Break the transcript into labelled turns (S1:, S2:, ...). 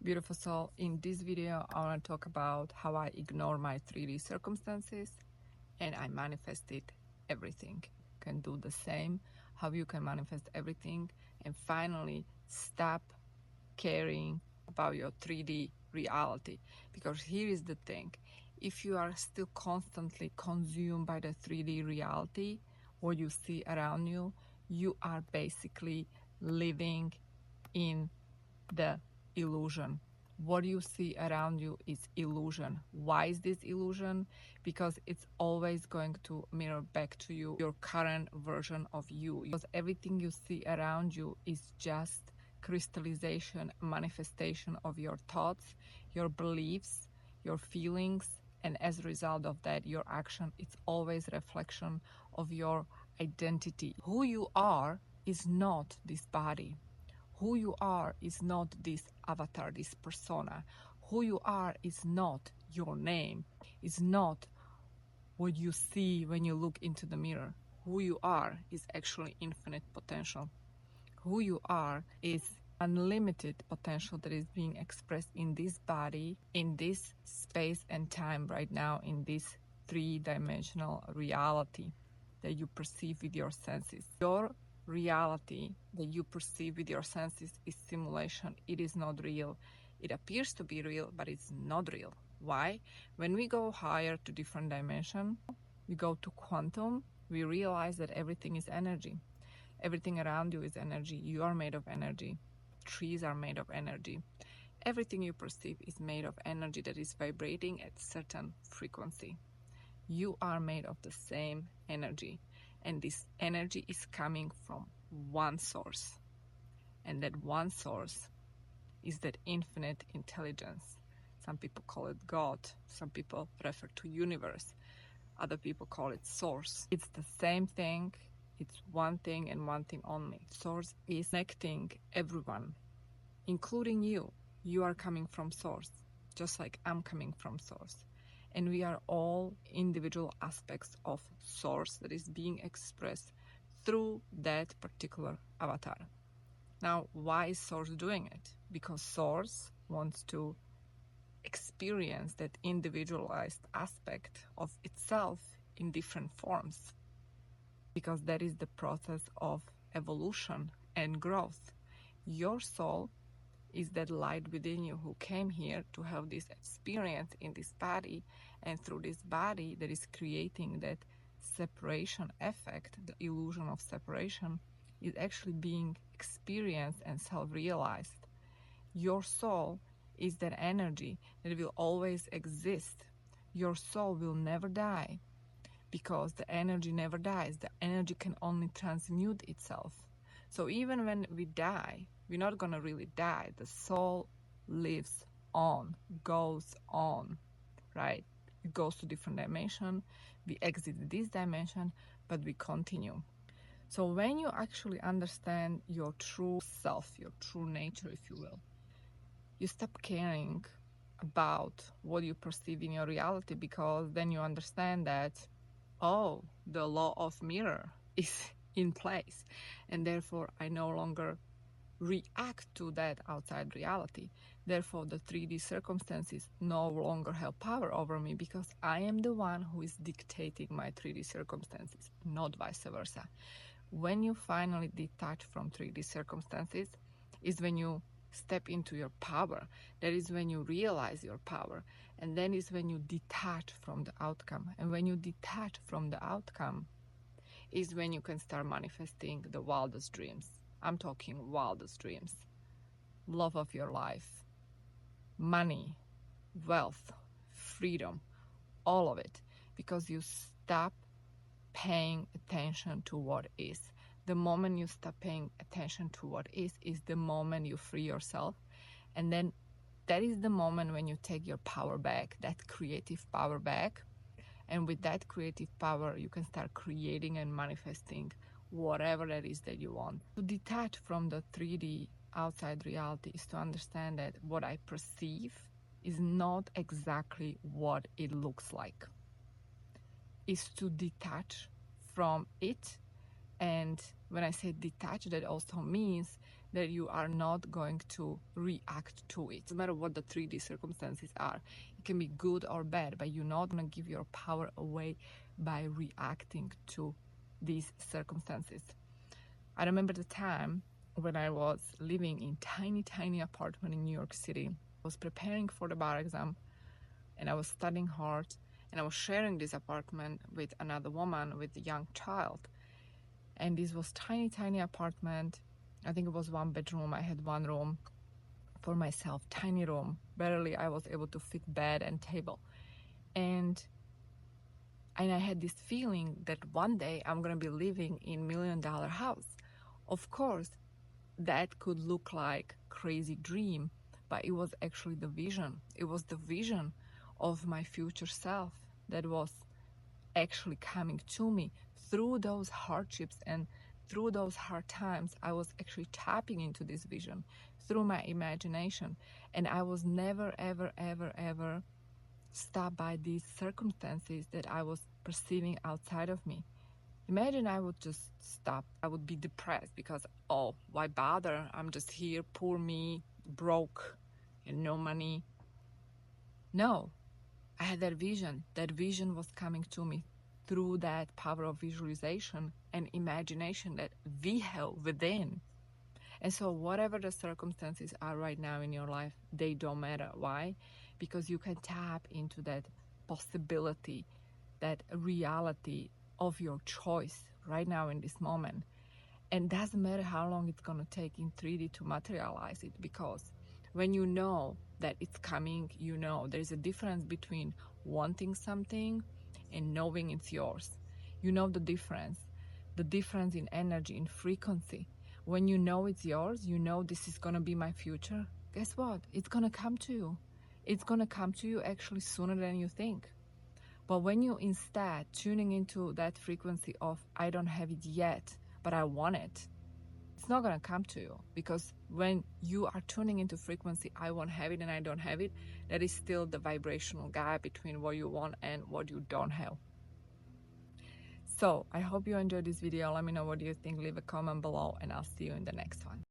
S1: Beautiful soul, in this video I want to talk about how I ignore my 3D circumstances and I manifested everything. You can do the same, how you can manifest everything and finally stop caring about your 3D reality. Because here is the thing, if you are still constantly consumed by the 3D reality, what you see around you, you are basically living in the illusion. What you see around you is illusion. Why is this illusion? Because it's always going to mirror back to you your current version of you. Because everything you see around you is just crystallization, manifestation of your thoughts, your beliefs, your feelings, and as a result of that, your action. It's always a reflection of your identity. Who you are is not this body. Who you are is not this avatar, this persona. Who you are is not your name, is not what you see when you look into the mirror. Who you are is actually infinite potential. Who you are is unlimited potential that is being expressed in this body, in this space and time right now, in this three-dimensional reality that you perceive with your senses. Your reality that you perceive with your senses is simulation. It is not real. It appears to be real, but it's not real. Why? When we go higher to different dimension, we go to quantum, we realize that everything is energy. Everything around you is energy. You are made of energy. Trees are made of energy. Everything you perceive is made of energy that is vibrating at certain frequency. You are made of the same energy, and this energy is coming from one source, and that one source is that infinite intelligence. Some people call it God, some people refer to universe, other people call it source. It's the same thing, it's one thing and one thing only. Source is connecting everyone, including you. You are coming from source, just like I'm coming from source. And we are all individual aspects of source that is being expressed through that particular avatar. Now, why is source doing it? Because source wants to experience that individualized aspect of itself in different forms. Because that is the process of evolution and growth. Your soul is that light within you who came here to have this experience in this body, and through this body that is creating that separation effect, the illusion of separation is actually being experienced and self-realized. Your soul is that energy that will always exist. Your soul will never die because the energy never dies. The energy can only transmute itself. So even when we die, we're not gonna really die. The soul lives on, goes on, right? It goes to different dimension. We exit this dimension, but we continue. So when you actually understand your true self, your true nature, if you will, you stop caring about what you perceive in your reality, because then you understand that, oh, the law of mirror is in place, and therefore I no longer react to that outside reality. Therefore, the 3D circumstances no longer have power over me, because I am the one who is dictating my 3D circumstances, not vice versa. When you finally detach from 3D circumstances is when you step into your power. That is when you realize your power, and then is when you detach from the outcome. And when you detach from the outcome is when you can start manifesting the wildest dreams. I'm talking wildest dreams. Love of your life, money, wealth, freedom, all of it, because you stop paying attention to what is. The moment you stop paying attention to what is the moment you free yourself. And then that is the moment when you take your power back, that creative power back. And with that creative power, you can start creating and manifesting whatever that is that you want. To detach from the 3D outside reality is to understand that what I perceive is not exactly what it looks like. Is to detach from it and when I say detach, that also means that you are not going to react to it. No matter what the 3D circumstances are, it can be good or bad, but you're not going to give your power away by reacting to these circumstances. I remember the time when I was living in tiny apartment in New York City. I was preparing for the bar exam and I was studying hard, and I was sharing this apartment with another woman with a young child. And this was tiny apartment. I think it was 1 bedroom. I had 1 room for myself, tiny room. Barely I was able to fit bed and table. And I had this feeling that one day I'm gonna be living in $1 million house. Of course, that could look like crazy dream, but it was actually the vision. It was the vision of my future self that was actually coming to me through those hardships and through those hard times. I was actually tapping into this vision through my imagination, and I was never ever stopped by these circumstances that I was perceiving outside of me. Imagine I would just stop. I would be depressed because, oh, why bother? I'm just here, poor me, broke, and no money. No, I had that vision. That vision was coming to me through that power of visualization and imagination that we have within. And so whatever the circumstances are right now in your life, they don't matter. Why? Because you can tap into that possibility, that reality of your choice right now in this moment. And it doesn't matter how long it's going to take in 3D to materialize it, because when you know that it's coming, you know there's a difference between wanting something and knowing it's yours. You know the difference in energy, in frequency. When you know it's yours, you know this is going to be my future. Guess what? It's going to come to you. It's going to come to you actually sooner than you think. But when you instead tuning into that frequency of, I don't have it yet, but I want it, it's not going to come to you. Because when you are tuning into frequency, I won't have it and I don't have it, that is still the vibrational gap between what you want and what you don't have. So I hope you enjoyed this video. Let me know what you think. Leave a comment below and I'll see you in the next one.